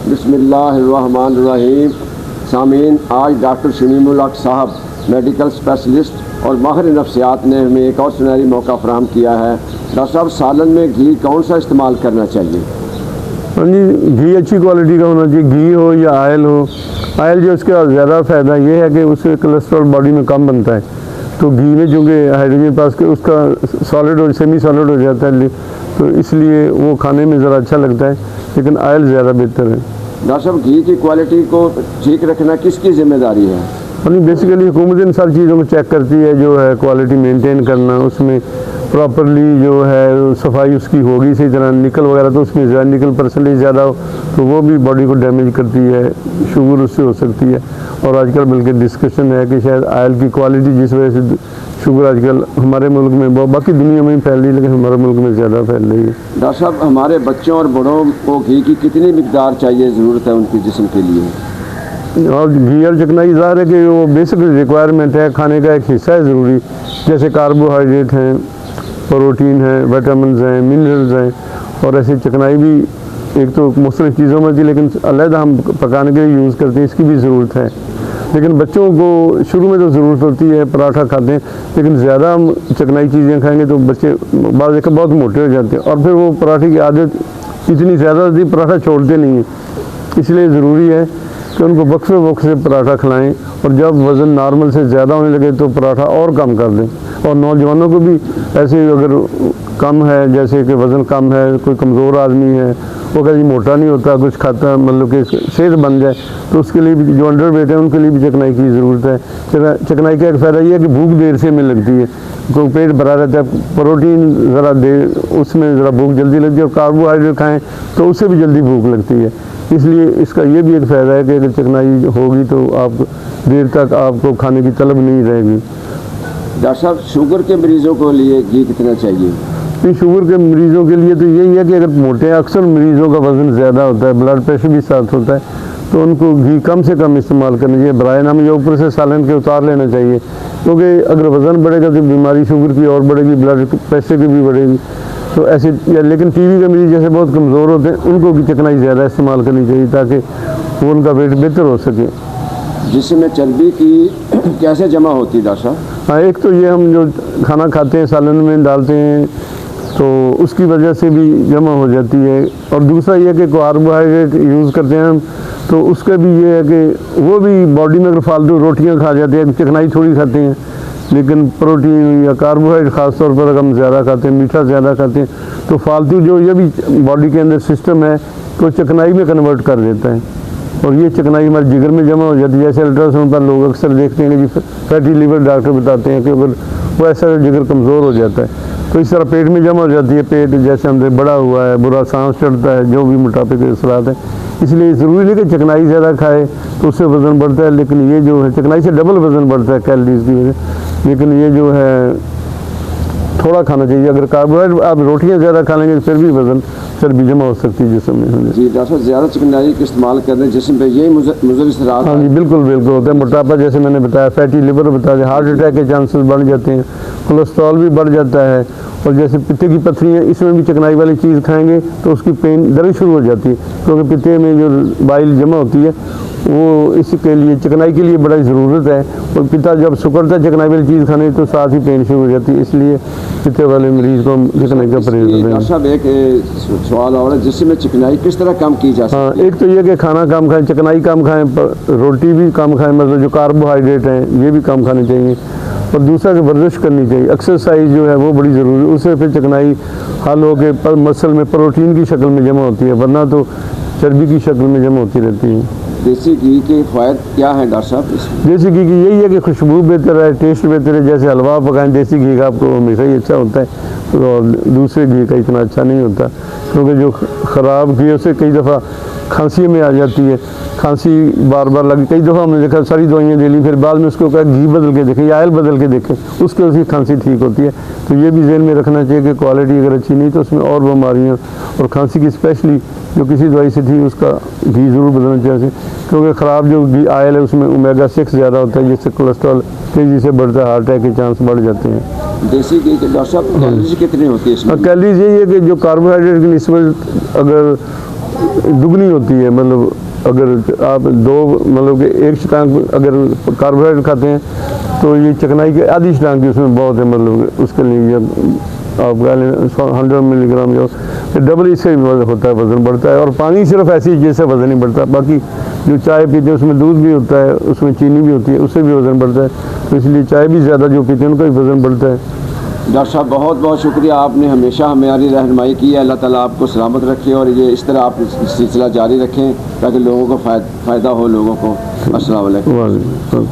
बिस्मिल्लाहिर्रहमानिर्रहीम। सामीन, आज डॉक्टर शमीमुल हक साहब मेडिकल स्पेशलिस्ट और माहिर नफ्सियात ने हमें एक और सुनहरी मौका फराहम किया है। डॉक्टर साहब, सालन में घी कौन सा इस्तेमाल करना चाहिए? हाँ जी, घी अच्छी क्वालिटी का होना चाहिए, घी हो या आयल हो। आयल जो इसका ज़्यादा फ़ायदा ये है कि उससे कोलेस्ट्रॉल बॉडी में कम बनता है, तो घी में चूँकि हाइड्रोजन पास के उसका सॉलिड और सेमी सॉलिड हो जाता है, तो इसलिए वो खाने में ज़रा अच्छा लगता है, लेकिन आयल ज़्यादा बेहतर है। डॉक्टर साहब, घी की क्वालिटी को ठीक रखना किसकी जिम्मेदारी है? यानी बेसिकली हुकूमत इन सारी चीज़ों को चेक करती है, जो है क्वालिटी मेंटेन करना, उसमें प्रॉपरली जो है सफाई उसकी होगी सही तरह। निकल वगैरह तो उसमें ज़्यादा निकल परसेंटेज ज़्यादा हो तो वो भी बॉडी को डैमेज करती है, शुगर उससे हो सकती है। और आजकल बल्कि डिस्कशन है कि शायद आयल की क्वालिटी जिस वजह से शुगर आजकल हमारे मुल्क में, बाकी दुनिया में फैल रही है, लेकिन हमारे मुल्क में ज़्यादा फैल रही है। डॉक्टर साहब, हमारे बच्चों और बड़ों को घी की कितनी मिकदार चाहिए, ज़रूरत है उनके जिस्म के लिए? और घी और चिकनाई ज़ाहिर है कि वो बेसिक रिक्वायरमेंट है, खाने का एक हिस्सा है ज़रूरी। जैसे कार्बोहाइड्रेट हैं, प्रोटीन है, विटामिन हैं, मिनरल्स हैं, और ऐसे चिकनाई भी एक तो मुख्तलिफ़ चीज़ों में थी, लेकिन अलग हम पकाने के लिए यूज़ करते हैं, इसकी भी ज़रूरत है। लेकिन बच्चों को शुरू में तो ज़रूरत होती है, पराठा खाते हैं, लेकिन ज़्यादा हम चिकनाई चीज़ें खाएंगे तो बच्चे बाद एक बहुत मोटे हो जाते हैं, और फिर वो पराठे की आदत इतनी ज़्यादा होती है, पराठा छोड़ते नहीं हैं। इसलिए ज़रूरी है कि उनको वक्फे वक्त से पराठा खिलाएं, और जब वज़न नॉर्मल से ज़्यादा होने लगे तो पराठा और कम कर दें। और नौजवानों को भी ऐसे अगर कम है, जैसे कि वज़न कम है, कोई कमज़ोर आदमी है, वो कभी मोटा नहीं होता, कुछ खाता, मतलब कि सेहत बन जाए, तो उसके लिए भी जो अंडर वेट है उनके लिए भी चिकनाई की ज़रूरत है। चिकनाई का एक फ़ायदा ये है कि भूख देर से मिल लगती है, तो पेट भरा रहता है। प्रोटीन ज़रा देर, उसमें ज़रा भूख जल्दी लगती है, और कार्बोहाइड्रेट खाएँ तो उससे भी जल्दी भूख लगती है। इसलिए इसका ये भी एक फ़ायदा है कि अगर चिकनाई होगी तो आप देर तक आपको खाने की तलब नहीं रहेगी। डॉक्टर साहब, शुगर के मरीज़ों को लिए घी कितना चाहिए? शुगर के मरीज़ों के लिए तो यही है कि अगर मोटे, अक्सर मरीज़ों का वज़न ज़्यादा होता है, ब्लड प्रेशर भी साथ होता है, तो उनको घी कम से कम इस्तेमाल करना चाहिए। बराए नाम जो ऊपर से सालन के उतार लेना चाहिए, क्योंकि अगर वज़न बढ़ेगा तो बीमारी शुगर की और बढ़ेगी, ब्लड प्रेशर की भी बढ़ेगी। तो ऐसे, लेकिन टीबी के मरीज़ जैसे बहुत कमज़ोर होते हैं, उनको भी चिकनाई ज़्यादा इस्तेमाल करनी चाहिए ताकि वो उनका वेट बेहतर हो सके। जिसमें चर्बी की कैसे जमा होती है डॉक्टर साहब? हाँ, एक तो ये हम जो खाना खाते हैं सालन में डालते हैं, तो उसकी वजह से भी जमा हो जाती है। और दूसरा ये कि कार्बोहाइड्रेट यूज़ करते हैं हम, तो उसका भी ये है कि वो भी बॉडी में अगर फालतू रोटियां खा जाते हैं, चिकनाई थोड़ी खाते हैं, लेकिन प्रोटीन या कार्बोहाइड्रेट ख़ास तौर पर अगर हम ज़्यादा खाते हैं, मीठा ज़्यादा खाते हैं, तो फालतू जो ये भी बॉडी के अंदर सिस्टम है तो चिकनाई में कन्वर्ट कर देता है, और ये चिकनाई हमारे जिगर में जमा हो जाती है। जैसे अल्ट्रासाउंड पर लोग अक्सर देखते हैं कि जी फैटी लीवर, डॉक्टर बताते हैं कि अगर वो ऐसा जिगर कमज़ोर हो जाता है तो इस तरह पेट में जमा हो जाती है। पेट जैसे अंदर बड़ा हुआ है, बुरा सांस चढ़ता है, जो भी मोटापे के असरात है। इसलिए ज़रूरी नहीं कि चिकनाई ज़्यादा खाए तो उससे वज़न बढ़ता है, लेकिन ये जो है चिकनाई से डबल वज़न बढ़ता है कैलोरीज़ की वजह। लेकिन ये जो है थोड़ा खाना चाहिए। अगर कार्बोहाइड्रेट आप रोटियां ज़्यादा खा लेंगे तो फिर भी वज़न चर्बी जमा हो सकती है जिस्म में। जी डॉक्टर साहब, ज़्यादा चिकनाई का इस्तेमाल करने जिस्म पे यही मुज़र असरात? हाँ जी, बिल्कुल बिल्कुल होता है। मोटापा जैसे मैंने बताया, फैटी लिवर बताया, हार्ट अटैक के चांसेस बढ़ जाते हैं, कोलेस्ट्रॉल भी बढ़ जाता है, और जैसे पित्ते की पथरी है, इसमें भी चिकनाई वाली चीज़ खाएंगे तो उसकी पेन दर्द शुरू हो जाती है, क्योंकि पित्ते में जो बाइल जमा होती है वो इसके लिए, चिकनाई के लिए बड़ा ज़रूरत है। और पिता जब सुकड़ता है चिकनाई वाली चीज़ खाने तो साथ ही पेन शुरू हो जाती है, इसलिए पित्ते वाले मरीज़ को चिकनाई का परहेज़ करते हैं। डॉक्टर साहब, एक सवाल और है, जिसमें चिकनाई किस तरह कम की जा सकती है? हाँ, एक तो ये कि खाना कम खाएं, चिकनाई कम खाएं, रोटी भी कम खाएं, मतलब जो कार्बोहाइड्रेट हैं ये भी कम खाने चाहिए। और दूसरा कि वर्जिश करनी चाहिए, एक्सरसाइज जो है वो बड़ी ज़रूरी है, उससे फिर चिकनाई हल हो के मसल में प्रोटीन की शक्ल में जमा होती है, वरना तो चर्बी की शक्ल में जमा होती रहती है। देसी घी के फ़ायदे क्या हैं डॉक्टर साहब? देसी घी की यही है कि खुशबू बेहतर है, टेस्ट बेहतर है। जैसे हलवा पकाएं देसी घी का आपको हमेशा ही अच्छा होता है, तो दूसरे घी का इतना अच्छा नहीं होता, क्योंकि जो ख़राब घी उससे कई दफ़ा खांसी में आ जाती है, खांसी बार बार लगी। कई दफ़ा हमने देखा सारी दवाइयाँ ले ली, फिर बाद में उसको कहा घी बदल के देखें या आयल बदल के देखें, उसके उसकी खांसी ठीक होती है। तो ये भी ज़हन में रखना चाहिए कि क्वालिटी अगर अच्छी नहीं तो उसमें और बीमारियाँ, और खांसी की स्पेशली जो किसी दवाई से थी उसका घी ज़रूर बदलना चाहिए, क्योंकि ख़राब जो घी आयल है उसमें ओमेगा 6 ज़्यादा होता है, जिससे कोलेस्ट्रॉल तेज़ी से बढ़ता है, हार्ट अटैक के चांस बढ़ जाते हैं। देसी घी के डॉक्टर साहब कैलोरीज कितनी होती है इसमें? कैलोरीज यही है कि जो कार्बोहाइड्रेट की निस्बत अगर दुगनी होती है। मतलब अगर आप दो मतलब कि एक छटांग अगर कार्बोहाइड्रेट खाते हैं तो ये चिकनाई की आधी छटांग की उसमें बहुत है। मतलब उसके लिए आप कह लें 100 मिलीग्राम जो डबल इससे भी होता है, वज़न बढ़ता है। और पानी सिर्फ ऐसी चीज़ से वज़न नहीं बढ़ता, बाकी जो चाय पीते हैं उसमें दूध भी होता है, उसमें चीनी भी होती है, उससे भी वज़न बढ़ता है। तो इसलिए चाय भी ज़्यादा जो पीते हैं उनका भी वज़न बढ़ता है। डॉक्टर साहब बहुत बहुत शुक्रिया, आपने हमेशा हमारी रहनुमाई की है। अल्लाह ताला आपको सलामत रखे और ये इस तरह आप सिलसिला जारी रखें ताकि लोगों को फ़ायदा हो लोगों को। अस्सलाम वालेकुम।